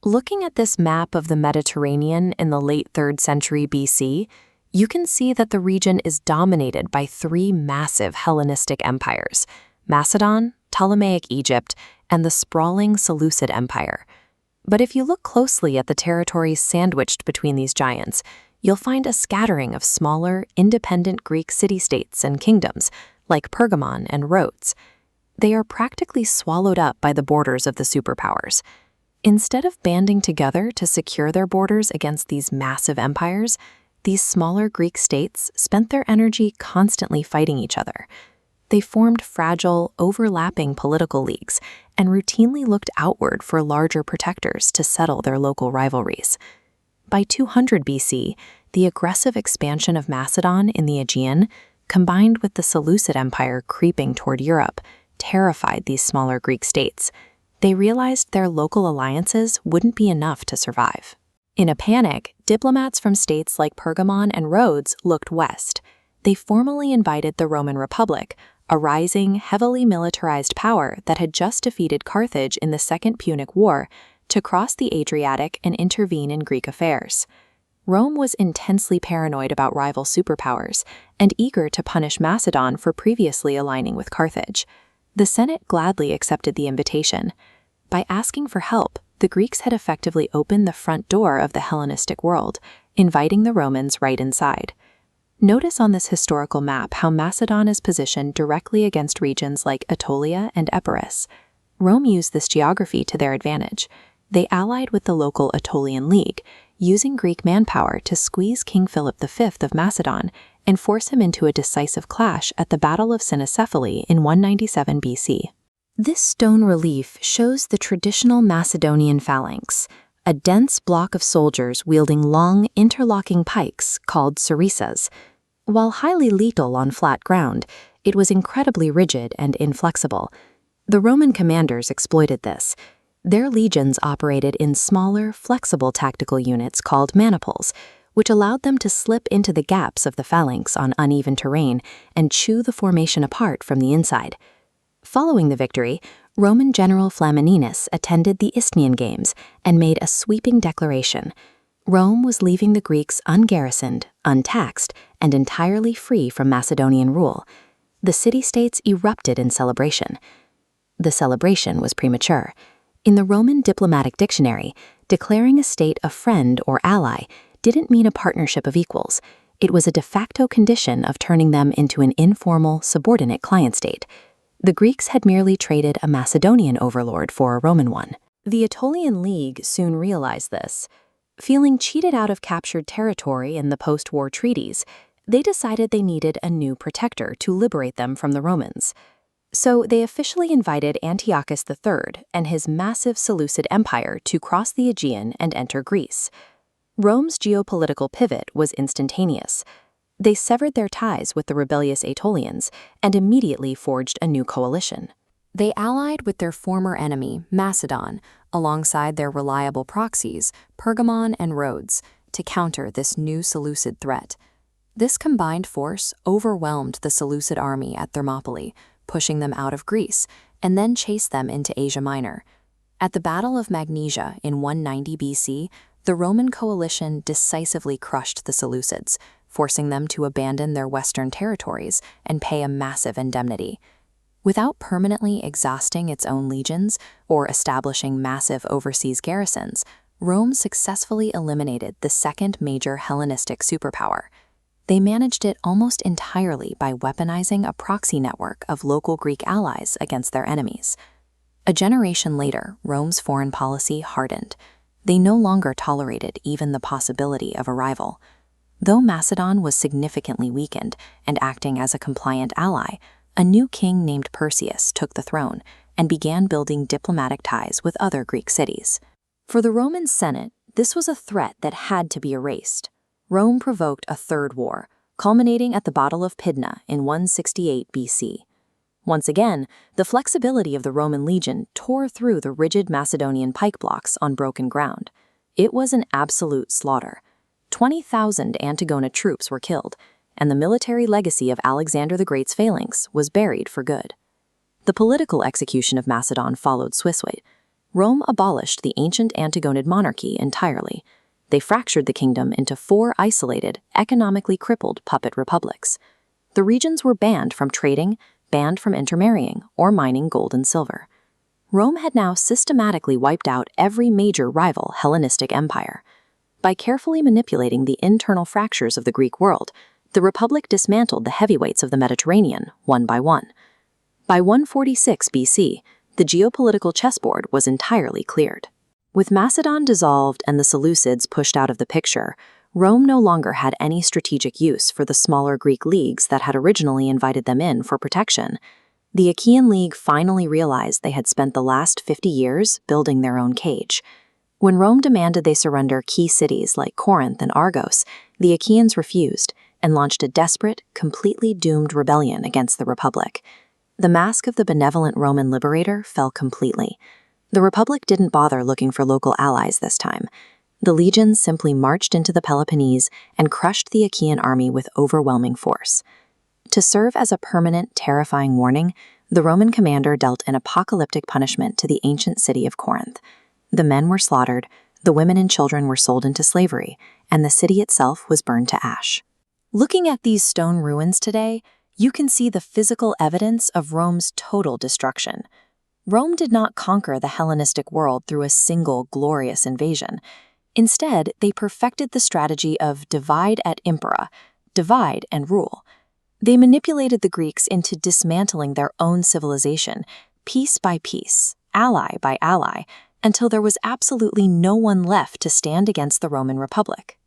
Looking at this map of the Mediterranean in the late 3rd century BC, you can see that the region is dominated by three massive Hellenistic empires: Macedon, Ptolemaic Egypt, and the sprawling Seleucid Empire. But if you look closely at the territories sandwiched between these giants, you'll find a scattering of smaller, independent Greek city-states and kingdoms, like Pergamon and Rhodes. They are practically swallowed up by the borders of the superpowers. Instead of banding together to secure their borders against these massive empires, these smaller Greek states spent their energy constantly fighting each other. They formed fragile, overlapping political leagues and routinely looked outward for larger protectors to settle their local rivalries. By 200 BC, the aggressive expansion of Macedon in the Aegean, combined with the Seleucid Empire creeping toward Europe, terrified these smaller Greek states. They realized their local alliances wouldn't be enough to survive. In a panic, diplomats from states like Pergamon and Rhodes looked west. They formally invited the Roman Republic, a rising, heavily militarized power that had just defeated Carthage in the Second Punic War, to cross the Adriatic and intervene in Greek affairs. Rome was intensely paranoid about rival superpowers and eager to punish Macedon for previously aligning with Carthage. The Senate gladly accepted the invitation. By asking for help, the Greeks had effectively opened the front door of the Hellenistic world, inviting the Romans right inside. Notice on this historical map how Macedon is positioned directly against regions like Aetolia and Epirus. Rome used this geography to their advantage. They allied with the local Aetolian League, using Greek manpower to squeeze King Philip V of Macedon and force him into a decisive clash at the Battle of Cynoscephalae in 197 BC. This stone relief shows the traditional Macedonian phalanx, a dense block of soldiers wielding long, interlocking pikes called sarissas. While highly lethal on flat ground, it was incredibly rigid and inflexible. The Roman commanders exploited this. Their legions operated in smaller, flexible tactical units called maniples, which allowed them to slip into the gaps of the phalanx on uneven terrain and chew the formation apart from the inside. Following the victory, Roman General Flamininus attended the Isthmian Games and made a sweeping declaration. Rome was leaving the Greeks ungarrisoned, untaxed, and entirely free from Macedonian rule. The city-states erupted in celebration. The celebration was premature. In the Roman diplomatic dictionary, declaring a state a friend or ally didn't mean a partnership of equals. It was a de facto condition of turning them into an informal, subordinate client state. The Greeks had merely traded a Macedonian overlord for a Roman one. The Aetolian League soon realized this. Feeling cheated out of captured territory in the post-war treaties, they decided they needed a new protector to liberate them from the Romans. So they officially invited Antiochus III and his massive Seleucid Empire to cross the Aegean and enter Greece. Rome's geopolitical pivot was instantaneous. They severed their ties with the rebellious Aetolians and immediately forged a new coalition. They allied with their former enemy, Macedon, alongside their reliable proxies, Pergamon and Rhodes, to counter this new Seleucid threat. This combined force overwhelmed the Seleucid army at Thermopylae, pushing them out of Greece, and then chased them into Asia Minor. At the Battle of Magnesia in 190 BC, the Roman coalition decisively crushed the Seleucids, forcing them to abandon their western territories and pay a massive indemnity. Without permanently exhausting its own legions or establishing massive overseas garrisons, Rome successfully eliminated the second major Hellenistic superpower. They managed it almost entirely by weaponizing a proxy network of local Greek allies against their enemies. A generation later, Rome's foreign policy hardened. They no longer tolerated even the possibility of a rival. Though Macedon was significantly weakened and acting as a compliant ally, a new king named Perseus took the throne and began building diplomatic ties with other Greek cities. For the Roman Senate, this was a threat that had to be erased. Rome provoked a third war, culminating at the Battle of Pydna in 168 BC. Once again, the flexibility of the Roman legion tore through the rigid Macedonian pike blocks on broken ground. It was an absolute slaughter. 20,000 Antigona troops were killed, and the military legacy of Alexander the Great's phalanx was buried for good. The political execution of Macedon followed swiftly. Rome abolished the ancient Antigonid monarchy entirely. They fractured the kingdom into 4 isolated, economically crippled puppet republics. The regions were banned from trading, banned from intermarrying, or mining gold and silver. Rome had now systematically wiped out every major rival Hellenistic empire. By carefully manipulating the internal fractures of the Greek world, the Republic dismantled the heavyweights of the Mediterranean, one by one. By 146 BC, the geopolitical chessboard was entirely cleared. With Macedon dissolved and the Seleucids pushed out of the picture, Rome no longer had any strategic use for the smaller Greek leagues that had originally invited them in for protection. The Achaean League finally realized they had spent the last 50 years building their own cage. When Rome demanded they surrender key cities like Corinth and Argos, the Achaeans refused and launched a desperate, completely doomed rebellion against the Republic. The mask of the benevolent Roman liberator fell completely. The Republic didn't bother looking for local allies this time. The legions simply marched into the Peloponnese and crushed the Achaean army with overwhelming force. To serve as a permanent, terrifying warning, the Roman commander dealt an apocalyptic punishment to the ancient city of Corinth. The men were slaughtered, the women and children were sold into slavery, and the city itself was burned to ash. Looking at these stone ruins today, you can see the physical evidence of Rome's total destruction. Rome did not conquer the Hellenistic world through a single glorious invasion. Instead, they perfected the strategy of divide et impera, divide and rule. They manipulated the Greeks into dismantling their own civilization, piece by piece, ally by ally, until there was absolutely no one left to stand against the Roman Republic.